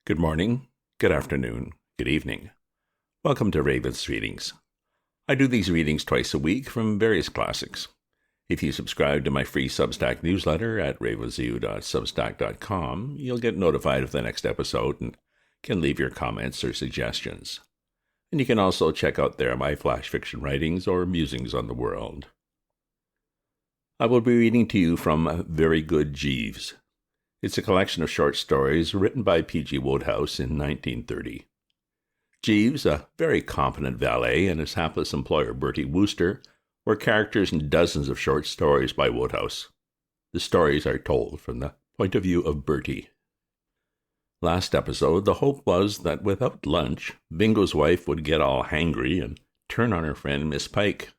Good morning, good afternoon, good evening. Welcome to Raven's Readings. I do these readings twice a week from various classics. If you subscribe to my free Substack newsletter at ravenzoo.substack.com, you'll get notified of the next episode and can leave your comments or suggestions. And you can also check out there my flash fiction writings or musings on the world. I will be reading to you from Very Good Jeeves. It's a collection of short stories written by P.G. Wodehouse in 1930. Jeeves, a very competent valet, and his hapless employer Bertie Wooster were characters in dozens of short stories by Wodehouse. The stories are told from the point of view of Bertie. Last episode, the hope was that without lunch, Bingo's wife would get all hangry and turn on her friend Miss Pyke.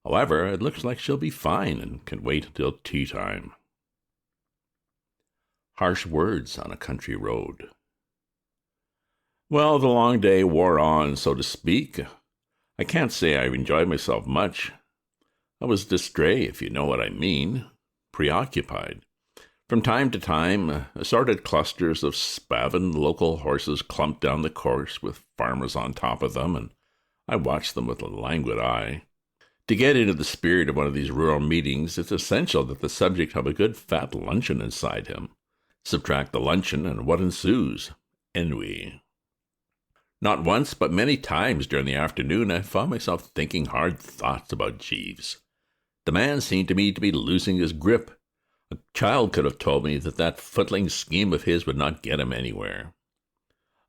However, it looks like she'll be fine and can wait until tea time. Harsh words on a country road. Well, the long day wore on, so to speak. I can't say I enjoyed myself much. I was distrait, if you know what I mean, preoccupied. From time to time, assorted clusters of spavined local horses clumped down the course with farmers on top of them, and I watched them with a languid eye. To get into the spirit of one of these rural meetings, it's essential that the subject have a good fat luncheon inside him. Subtract the luncheon, and what ensues? Ennui. Not once, but many times during the afternoon, I found myself thinking hard thoughts about Jeeves. The man seemed to me to be losing his grip. A child could have told me that footling scheme of his would not get him anywhere.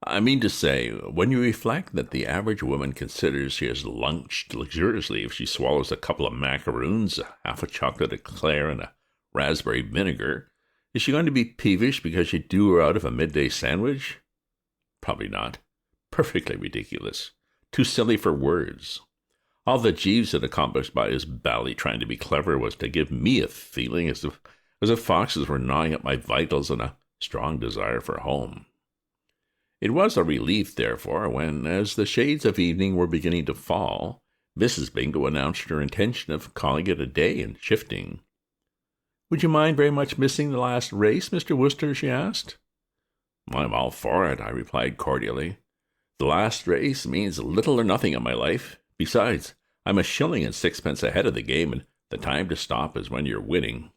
I mean to say, when you reflect that the average woman considers she has lunched luxuriously if she swallows a couple of macaroons, half a chocolate eclair, and a raspberry vinegar, is she going to be peevish because you do her out of a midday sandwich? Probably not. Perfectly ridiculous. Too silly for words. All that Jeeves had accomplished by his bally trying to be clever was to give me a feeling as if foxes were gnawing at my vitals and a strong desire for home. It was a relief, therefore, when, as the shades of evening were beginning to fall, Mrs. Bingo announced her intention of calling it a day and shifting. "Would you mind very much missing the last race, Mr. Wooster?" she asked. "I'm all for it," I replied cordially. "The last race means little or nothing in my life. Besides, I'm a shilling and sixpence ahead of the game, and the time to stop is when you're winning."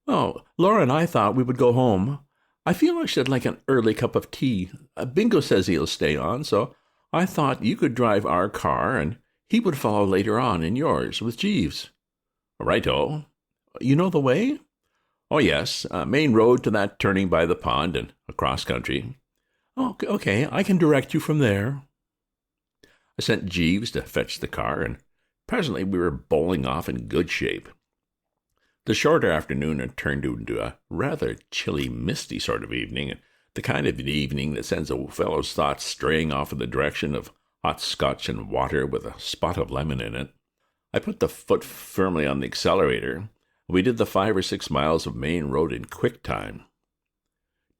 "Oh, Laura and I thought we would go home. I feel I should like an early cup of tea. Bingo says he'll stay on, so I thought you could drive our car, and he would follow later on in yours with Jeeves." "Righto. You know the way?" "Oh, yes. Main road to that turning by the pond and across country." "Oh, okay. I can direct you from there." I sent Jeeves to fetch the car, and presently we were bowling off in good shape. The shorter afternoon had turned into a rather chilly, misty sort of evening, the kind of evening that sends a fellow's thoughts straying off in the direction of hot Scotch and water with a spot of lemon in it. I put the foot firmly on the accelerator. We did the 5 or 6 miles of main road in quick time.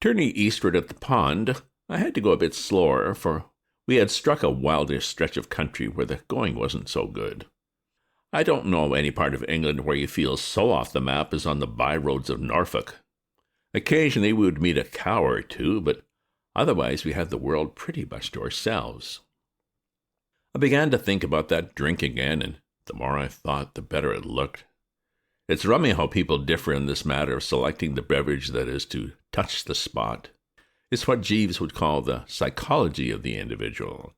Turning eastward at the pond, I had to go a bit slower, for we had struck a wildish stretch of country where the going wasn't so good. I don't know any part of England where you feel so off the map as on the by-roads of Norfolk. Occasionally we would meet a cow or two, but otherwise we had the world pretty much to ourselves. I began to think about that drink again, and the more I thought, the better it looked. It's rummy how people differ in this matter of selecting the beverage that is to touch the spot. It's what Jeeves would call the psychology of the individual.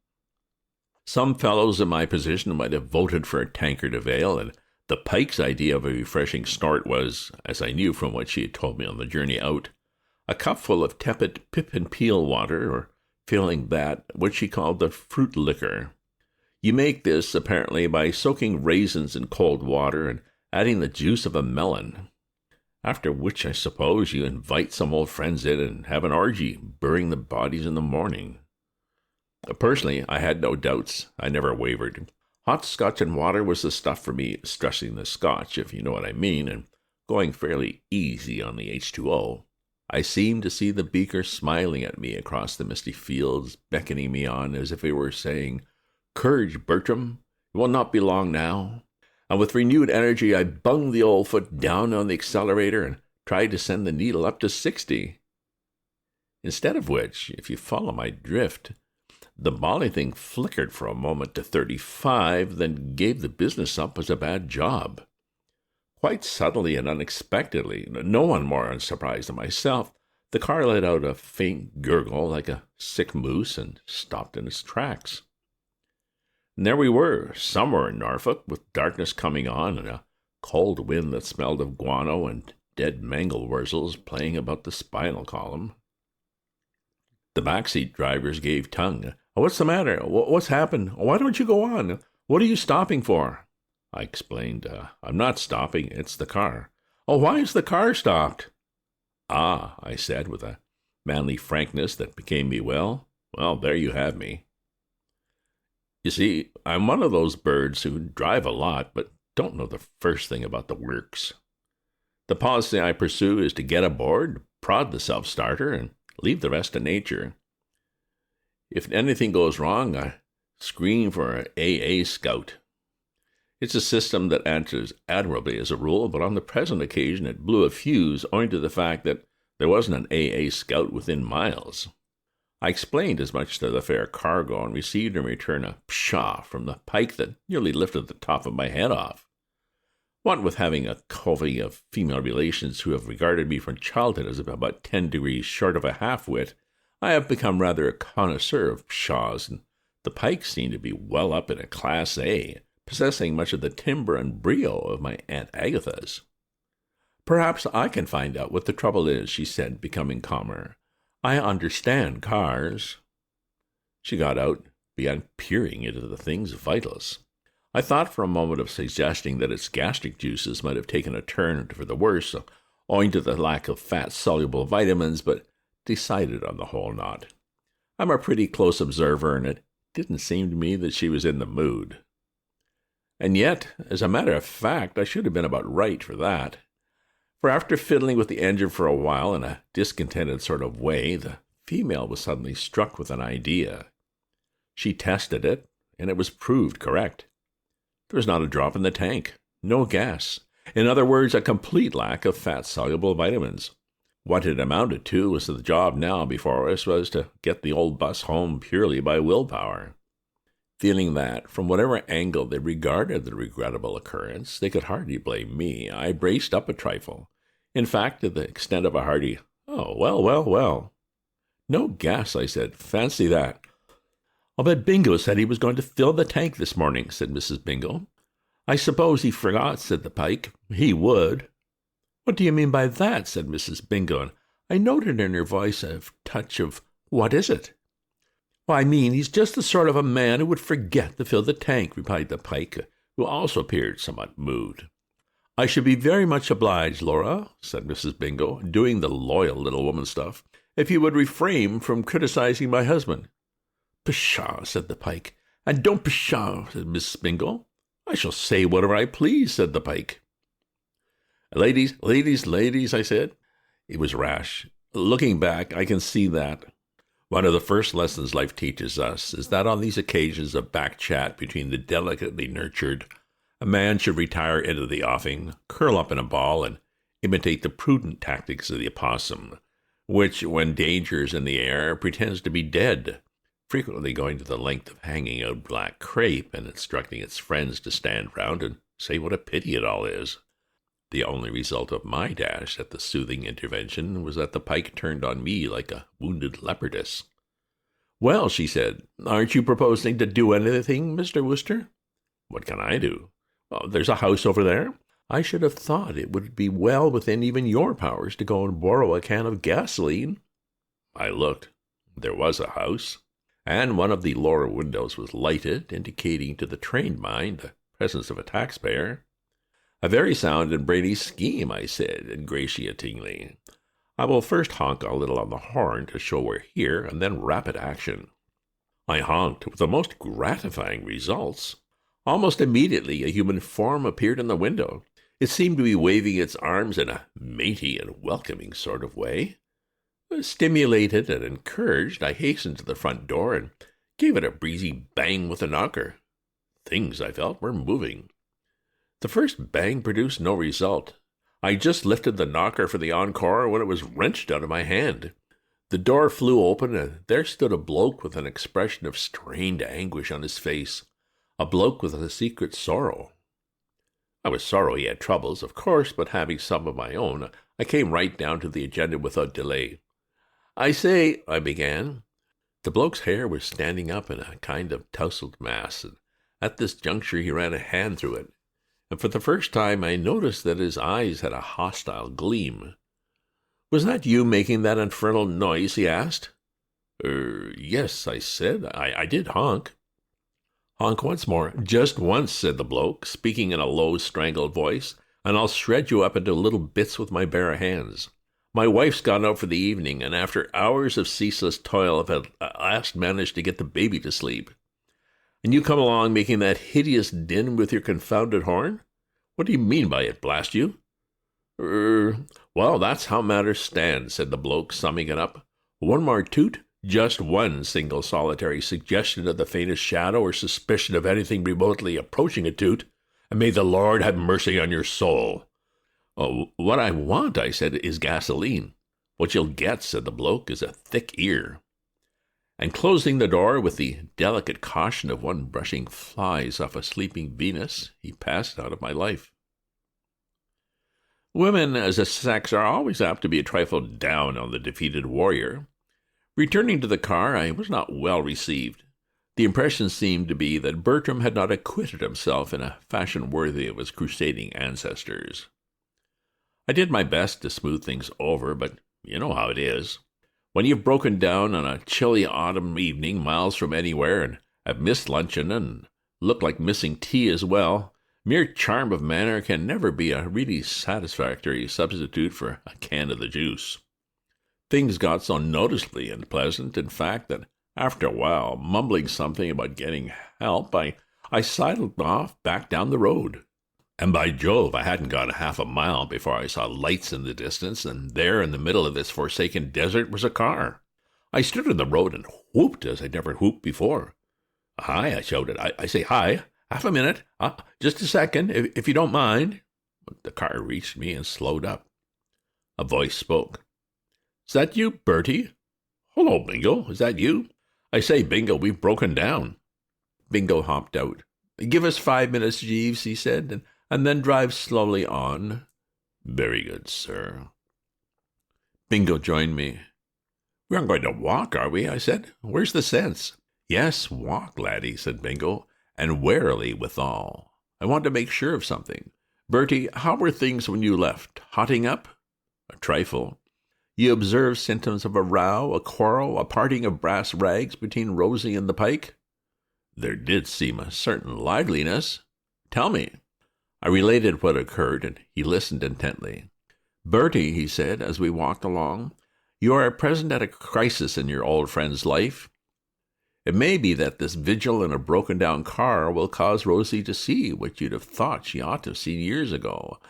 Some fellows in my position might have voted for a tankard of ale, and the Pyke's idea of a refreshing snort was, as I knew from what she had told me on the journey out, a cupful of tepid pip and peel water, or failing that, what she called the fruit liquor. You make this, apparently, by soaking raisins in cold water and adding the juice of a melon, after which I suppose you invite some old friends in and have an orgy, burying the bodies in the morning. Personally, I had no doubts. I never wavered. Hot Scotch and water was the stuff for me, stressing the Scotch, if you know what I mean, and going fairly easy on the H2O. I seemed to see the beaker smiling at me across the misty fields, beckoning me on as if he were saying, "Courage, Bertram, it will not be long now." And with renewed energy, I bunged the old foot down on the accelerator and tried to send the needle up to 60. Instead of which, if you follow my drift, the bally thing flickered for a moment to 35, then gave the business up as a bad job. Quite suddenly and unexpectedly, no one more unsurprised than myself, the car let out a faint gurgle like a sick moose and stopped in its tracks. And there we were, somewhere in Norfolk, with darkness coming on and a cold wind that smelled of guano and dead mangel wurzels playing about the spinal column. The backseat drivers gave tongue. "What's the matter? What's happened? Why don't you go on? What are you stopping for?" I explained, "I'm not stopping, it's the car." "Oh, why is the car stopped?" "Ah," I said with a manly frankness that became me well, there you have me. You see, I'm one of those birds who drive a lot, but don't know the first thing about the works. The policy I pursue is to get aboard, prod the self-starter, and leave the rest to nature. If anything goes wrong, I screen for an AA scout. It's a system that answers admirably as a rule, but on the present occasion it blew a fuse owing to the fact that there wasn't an AA scout within miles. I explained as much to the fair cargo and received in return a pshaw from the Pyke that nearly lifted the top of my head off. What with having a covey of female relations who have regarded me from childhood as about 10 degrees short of a half-wit, I have become rather a connoisseur of pshaws, and the Pykes seem to be well up in a Class A, possessing much of the timbre and brio of my Aunt Agatha's. "Perhaps I can find out what the trouble is," she said, becoming calmer. "I understand cars." She got out, began peering into the thing's vitals. I thought for a moment of suggesting that its gastric juices might have taken a turn for the worse, owing to the lack of fat-soluble vitamins, but decided on the whole not. I'm a pretty close observer, and it didn't seem to me that she was in the mood. And yet, as a matter of fact, I should have been about right for that. For after fiddling with the engine for a while in a discontented sort of way, the female was suddenly struck with an idea. She tested it, and it was proved correct. There was not a drop in the tank, no gas. In other words, a complete lack of fat-soluble vitamins. What it amounted to was that the job now before us was to get the old bus home purely by willpower. Feeling that, from whatever angle they regarded the regrettable occurrence, they could hardly blame me, I braced up a trifle. In fact, to the extent of a hearty, "Oh, well. "No gas," I said. "Fancy that." "I'll bet Bingo said he was going to fill the tank this morning," said Mrs. Bingo. "I suppose he forgot," said the Pyke. "He would." "What do you mean by that?" said Mrs. Bingo, and I noted in her voice a touch of, "What is it?" "Well, I mean, he's just the sort of a man who would forget to fill the tank," replied the Pyke, who also appeared somewhat moved. "I should be very much obliged, Laura," said Mrs. Bingo, doing the loyal little woman stuff, "if you would refrain from criticizing my husband." "Pshaw," said the Pyke. "And don't pshaw," said Mrs. Bingo. "I shall say whatever I please," said the Pyke. Ladies, I said. It was rash. Looking back, I can see that. One of the first lessons life teaches us is that on these occasions of back chat between the delicately nurtured, a man should retire into the offing, curl up in a ball, and imitate the prudent tactics of the opossum, which, when danger is in the air, pretends to be dead, frequently going to the length of hanging out black crape and instructing its friends to stand round and say what a pity it all is. The only result of my dash at the soothing intervention was that the Pyke turned on me like a wounded leopardess. "Well," she said, "aren't you proposing to do anything, Mr. Wooster?" "What can I do?" "Well, there's a house over there. I should have thought it would be well within even your powers to go and borrow a can of gasoline." I looked. There was a house, and one of the lower windows was lighted, indicating to the trained mind the presence of a taxpayer. "A very sound and brainy scheme," I said ingratiatingly. "I will first honk a little on the horn to show we're here, and then rapid action." I honked with the most gratifying results. Almost immediately a human form appeared in the window. It seemed to be waving its arms in a matey and welcoming sort of way. Stimulated and encouraged, I hastened to the front door and gave it a breezy bang with the knocker. Things, I felt, were moving. The first bang produced no result. I just lifted the knocker for the encore when it was wrenched out of my hand. The door flew open, and there stood a bloke with an expression of strained anguish on his face, a bloke with a secret sorrow. I was sorry he had troubles, of course, but having some of my own, I came right down to the agenda without delay. "I say," I began. The bloke's hair was standing up in a kind of tousled mass, and at this juncture he ran a hand through it, and for the first time I noticed that his eyes had a hostile gleam. "Was that you making that infernal noise?" he asked. Yes," I said. I did honk." "Honk once more." "Just once," said the bloke, speaking in a low, strangled voice, "and I'll shred you up into little bits with my bare hands. My wife's gone out for the evening, and after hours of ceaseless toil I've at last managed to get the baby to sleep. And you come along making that hideous din with your confounded horn? What do you mean by it, blast you?" "Well, that's how matters stand," said the bloke, summing it up. "One more toot, just one single solitary suggestion of the faintest shadow or suspicion of anything remotely approaching a toot, and may the Lord have mercy on your soul." "Oh, what I want," I said, "is gasoline." "What you'll get," said the bloke, "is a thick ear." And closing the door with the delicate caution of one brushing flies off a sleeping Venus, he passed out of my life. Women as a sex are always apt to be a trifle down on the defeated warrior. Returning to the car, I was not well received. The impression seemed to be that Bertram had not acquitted himself in a fashion worthy of his crusading ancestors. I did my best to smooth things over, but you know how it is. When you've broken down on a chilly autumn evening miles from anywhere and have missed luncheon and look like missing tea as well, mere charm of manner can never be a really satisfactory substitute for a can of the juice. Things got so noticeably unpleasant, in fact, that after a while, mumbling something about getting help, I sidled off back down the road. And by Jove, I hadn't gone half a mile before I saw lights in the distance, and there in the middle of this forsaken desert was a car. I stood in the road and whooped as I'd never whooped before. "Hi," I shouted. I say, "Hi, half a minute. Just a second, if you don't mind." But the car reached me and slowed up. A voice spoke. "Is that you, Bertie?" "Hello, Bingo. Is that you?" "I say, Bingo, we've broken down." Bingo hopped out. "Give us 5 minutes, Jeeves," he said, and then drive slowly on." "Very good, sir." Bingo joined me. "We aren't going to walk, are we?" I said. "Where's the sense?" "Yes, walk, laddie," said Bingo, "and warily withal. I want to make sure of something. Bertie, how were things when you left? Hotting up?" "A trifle." "You observed symptoms of a row, a quarrel, a parting of brass rags between Rosie and the Pyke?" "There did seem a certain liveliness." "Tell me." I related what occurred, and he listened intently. "Bertie," he said, as we walked along, "you are at present at a crisis in your old friend's life. It may be that this vigil in a broken-down car will cause Rosie to see what you'd have thought she ought to have seen years ago,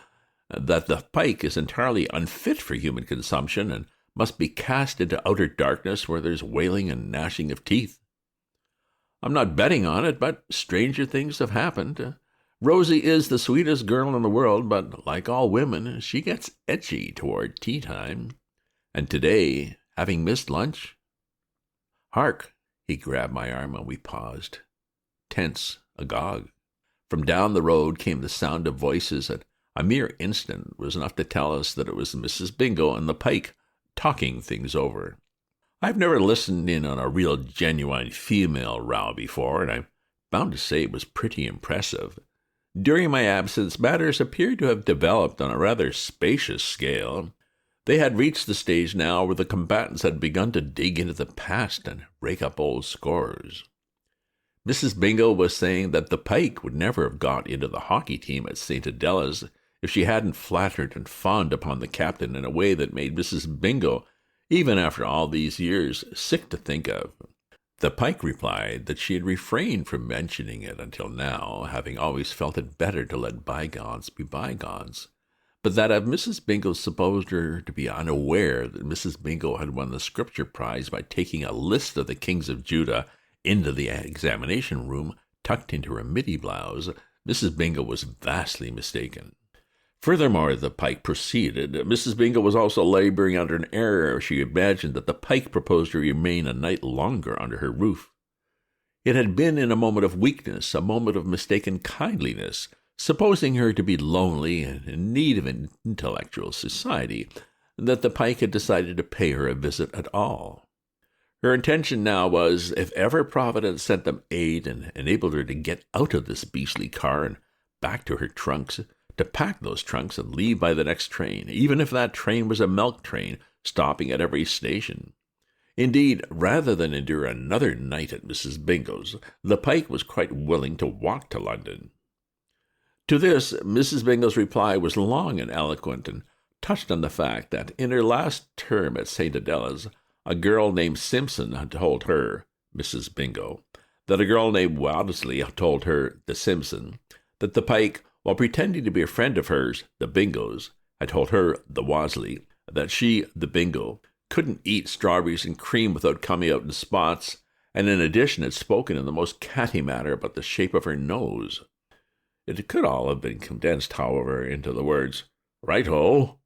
that the Pyke is entirely unfit for human consumption and must be cast into outer darkness where there's wailing and gnashing of teeth. I'm not betting on it, but stranger things have happened. Rosie is the sweetest girl in the world, but like all women, she gets edgy toward tea time. And today, having missed lunch... Hark!" He grabbed my arm and we paused, tense, agog. From down the road came the sound of voices that a mere instant was enough to tell us that it was Mrs. Bingo and the Pyke talking things over. I've never listened in on a real genuine female row before, and I'm bound to say it was pretty impressive. During my absence, matters appeared to have developed on a rather spacious scale. They had reached the stage now where the combatants had begun to dig into the past and rake up old scores. Mrs. Bingo was saying that the Pyke would never have got into the hockey team at St. Adela's if she hadn't flattered and fawned upon the captain in a way that made Mrs. Bingo, even after all these years, sick to think of. The Pyke replied that she had refrained from mentioning it until now, having always felt it better to let bygones be bygones, but that if Mrs. Bingo supposed her to be unaware that Mrs. Bingo had won the scripture prize by taking a list of the kings of Judah into the examination room tucked into her middy blouse, Mrs. Bingo was vastly mistaken. Furthermore, the Pyke proceeded, Mrs. Bingo was also laboring under an error. She imagined that the Pyke proposed to remain a night longer under her roof. It had been in a moment of weakness, a moment of mistaken kindliness, supposing her to be lonely and in need of intellectual society, that the Pyke had decided to pay her a visit at all. Her intention now was, if ever Providence sent them aid and enabled her to get out of this beastly car and back to her trunks, to pack those trunks and leave by the next train, even if that train was a milk train, stopping at every station. Indeed, rather than endure another night at Mrs. Bingo's, the Pyke was quite willing to walk to London. To this, Mrs. Bingo's reply was long and eloquent, and touched on the fact that in her last term at St. Adela's, a girl named Simpson had told her, Mrs. Bingo, that a girl named Wadsley had told her, the Simpson, that the Pyke, while pretending to be a friend of hers, the Bingo's, had told her, the Wadsley, that she, the Bingo, couldn't eat strawberries and cream without coming out in spots, and in addition had spoken in the most catty manner about the shape of her nose. It could all have been condensed, however, into the words, "Right-ho."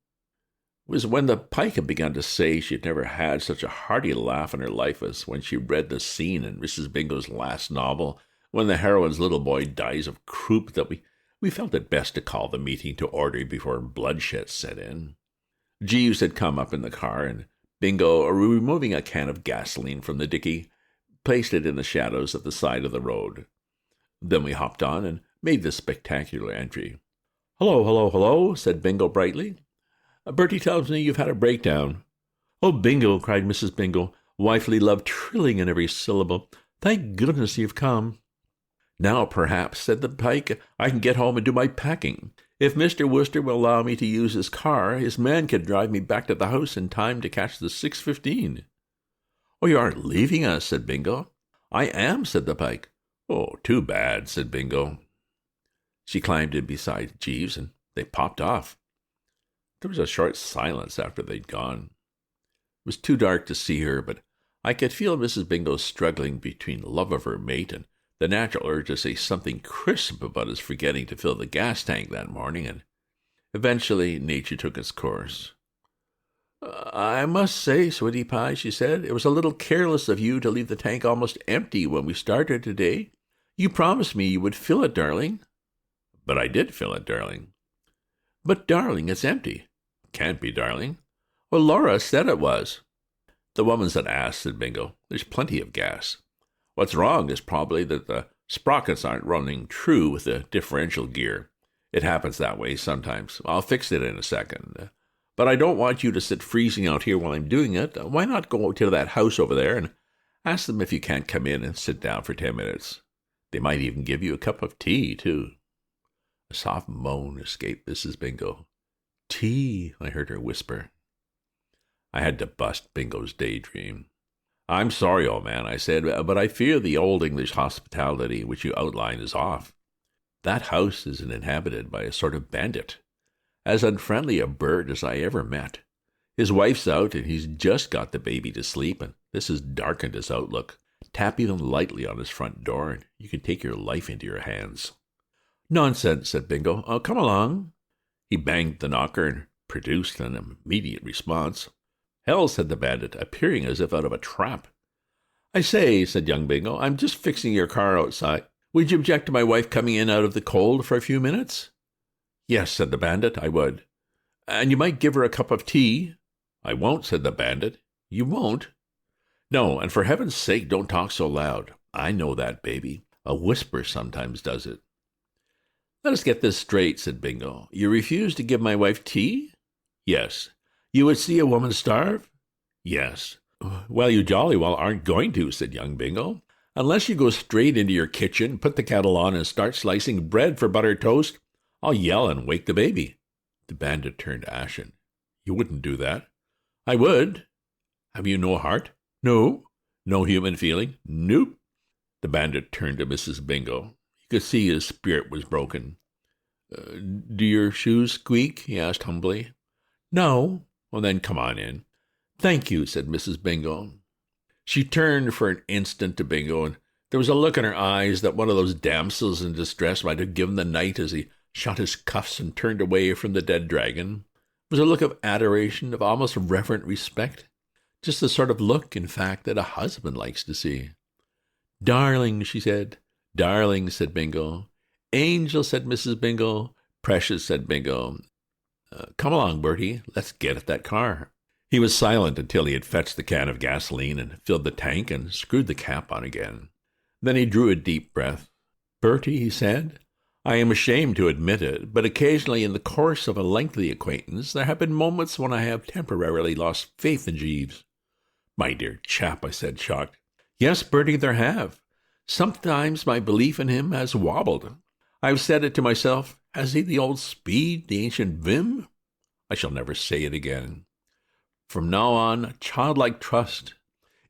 It was when the Pyke had begun to say she had never had such a hearty laugh in her life as when she read the scene in Mrs. Bingo's last novel, when the heroine's little boy dies of croup, that we felt it best to call the meeting to order before bloodshed set in. Jeeves had come up in the car, and Bingo, removing a can of gasoline from the dicky, placed it in the shadows at the side of the road. Then we hopped on and made this spectacular entry. "Hello, hello, hello," said Bingo brightly. "Bertie tells me you've had a breakdown." "Oh, Bingo," cried Mrs. Bingo, wifely love trilling in every syllable. "Thank goodness you've come." "Now, perhaps," said the Pyke, "I can get home and do my packing. If Mr. Wooster will allow me to use his car, his man can drive me back to the house in time to catch the 6:15. "Oh, you aren't leaving us," said Bingo. "I am," said the Pyke. "Oh, too bad," said Bingo. She climbed in beside Jeeves, and they popped off. There was a short silence after they'd gone. It was too dark to see her, but I could feel Mrs. Bingo struggling between love of her mate and the natural urge to say something crisp about his forgetting to fill the gas tank that morning, and eventually nature took its course. "I must say, sweetie pie," she said, "it was a little careless of you to leave the tank almost empty when we started today. You promised me you would fill it, darling." "But I did fill it, darling." "But, darling, it's empty." "Can't be, darling." "Well, Laura said it was." "The woman's an ass," said Bingo. "There's plenty of gas. What's wrong is probably that the sprockets aren't running true with the differential gear. It happens that way sometimes. I'll fix it in a second. But I don't want you to sit freezing out here while I'm doing it. Why not go to that house over there and ask them if you can't come in and sit down for 10 minutes? They might even give you a cup of tea, too." A soft moan escaped Mrs. Bingo. "Tea," I heard her whisper. I had to bust Bingo's daydream. "I'm sorry, old man," I said, "but I fear the old English hospitality which you outline is off. That house is inhabited by a sort of bandit, as unfriendly a bird as I ever met. His wife's out, and he's just got the baby to sleep, and this has darkened his outlook. Tap even lightly on his front door, and you can take your life into your hands." "Nonsense," said Bingo. "Oh, come along." He banged the knocker and produced an immediate response. "Hell," said the bandit, appearing as if out of a trap. "I say," said young Bingo, "I'm just fixing your car outside. Would you object to my wife coming in out of the cold for a few minutes?" "Yes," said the bandit, "I would." "And you might give her a cup of tea." "I won't," said the bandit. "You won't?" "No, and for heaven's sake don't talk so loud. I know that baby. A whisper sometimes does it." "Let us get this straight," said Bingo. "You refuse to give my wife tea?" "Yes." "You would see a woman starve?" "Yes." "Well, you jolly well aren't going to," said young Bingo. "Unless you go straight into your kitchen, put the kettle on, and start slicing bread for buttered toast, I'll yell and wake the baby." The bandit turned ashen. "You wouldn't do that?" "I would." "Have you no heart?" "No." "No human feeling?" "Nope." The bandit turned to Mrs. Bingo. You could see his spirit was broken. "Do your shoes squeak?" he asked humbly. "No." "Well, then come on in." "Thank you," said Mrs. Bingo. She turned for an instant to Bingo, and there was a look in her eyes that one of those damsels in distress might have given the knight as he shot his cuffs, and turned away from the dead dragon. It was a look of adoration, of almost reverent respect. Just the sort of look, in fact, that a husband likes to see. "Darling," she said. "Darling," said Bingo. "Angel," said Mrs. Bingo. "Precious," said Bingo. "Come along, Bertie. Let's get at that car." He was silent until he had fetched the can of gasoline and filled the tank and screwed the cap on again. Then he drew a deep breath. "Bertie," he said, "I am ashamed to admit it, but occasionally in the course of a lengthy acquaintance there have been moments when I have temporarily lost faith in Jeeves." "My dear chap," I said, shocked. "Yes, Bertie, there have. Sometimes my belief in him has wobbled. I've said it to myself, has he the old speed, the ancient vim? I shall never say it again. From now on, childlike trust.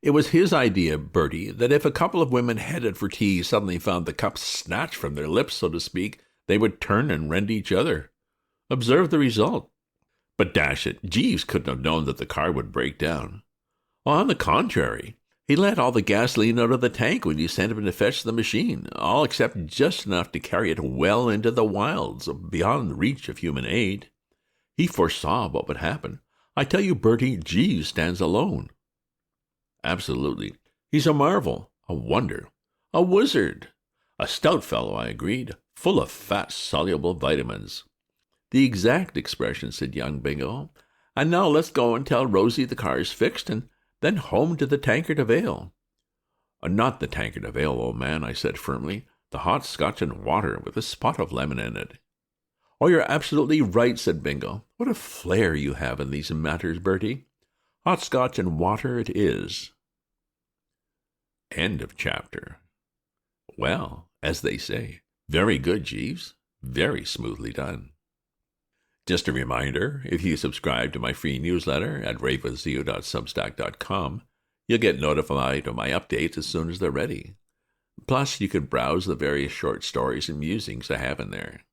It was his idea, Bertie, that if a couple of women headed for tea suddenly found the cup snatched from their lips, so to speak, they would turn and rend each other. Observe the result. But dash it, Jeeves couldn't have known that the car would break down. On the contrary, he let all the gasoline out of the tank when you sent him to fetch the machine, all except just enough to carry it well into the wilds, beyond the reach of human aid. He foresaw what would happen. I tell you, Bertie, Jeeves stands alone." "Absolutely. He's a marvel, a wonder, a wizard." "A stout fellow," I agreed, "full of fat, soluble vitamins." "The exact expression," said young Bingo. "And now let's go and tell Rosie the car's fixed, and then home to the tankard of ale." "Not the tankard of ale, old man," I said firmly. "The hot Scotch and water with a spot of lemon in it." "Oh, you're absolutely right," said Bingo. "What a flair you have in these matters, Bertie. Hot Scotch and water it is." End of chapter. Well, as they say, very good, Jeeves. Very smoothly done. Just a reminder, if you subscribe to my free newsletter at ravewithzeo.substack.com, you'll get notified of my updates as soon as they're ready. Plus, you can browse the various short stories and musings I have in there.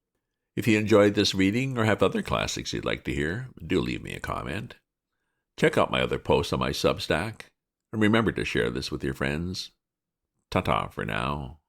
If you enjoyed this reading or have other classics you'd like to hear, do leave me a comment. Check out my other posts on my Substack, and remember to share this with your friends. Ta-ta for now.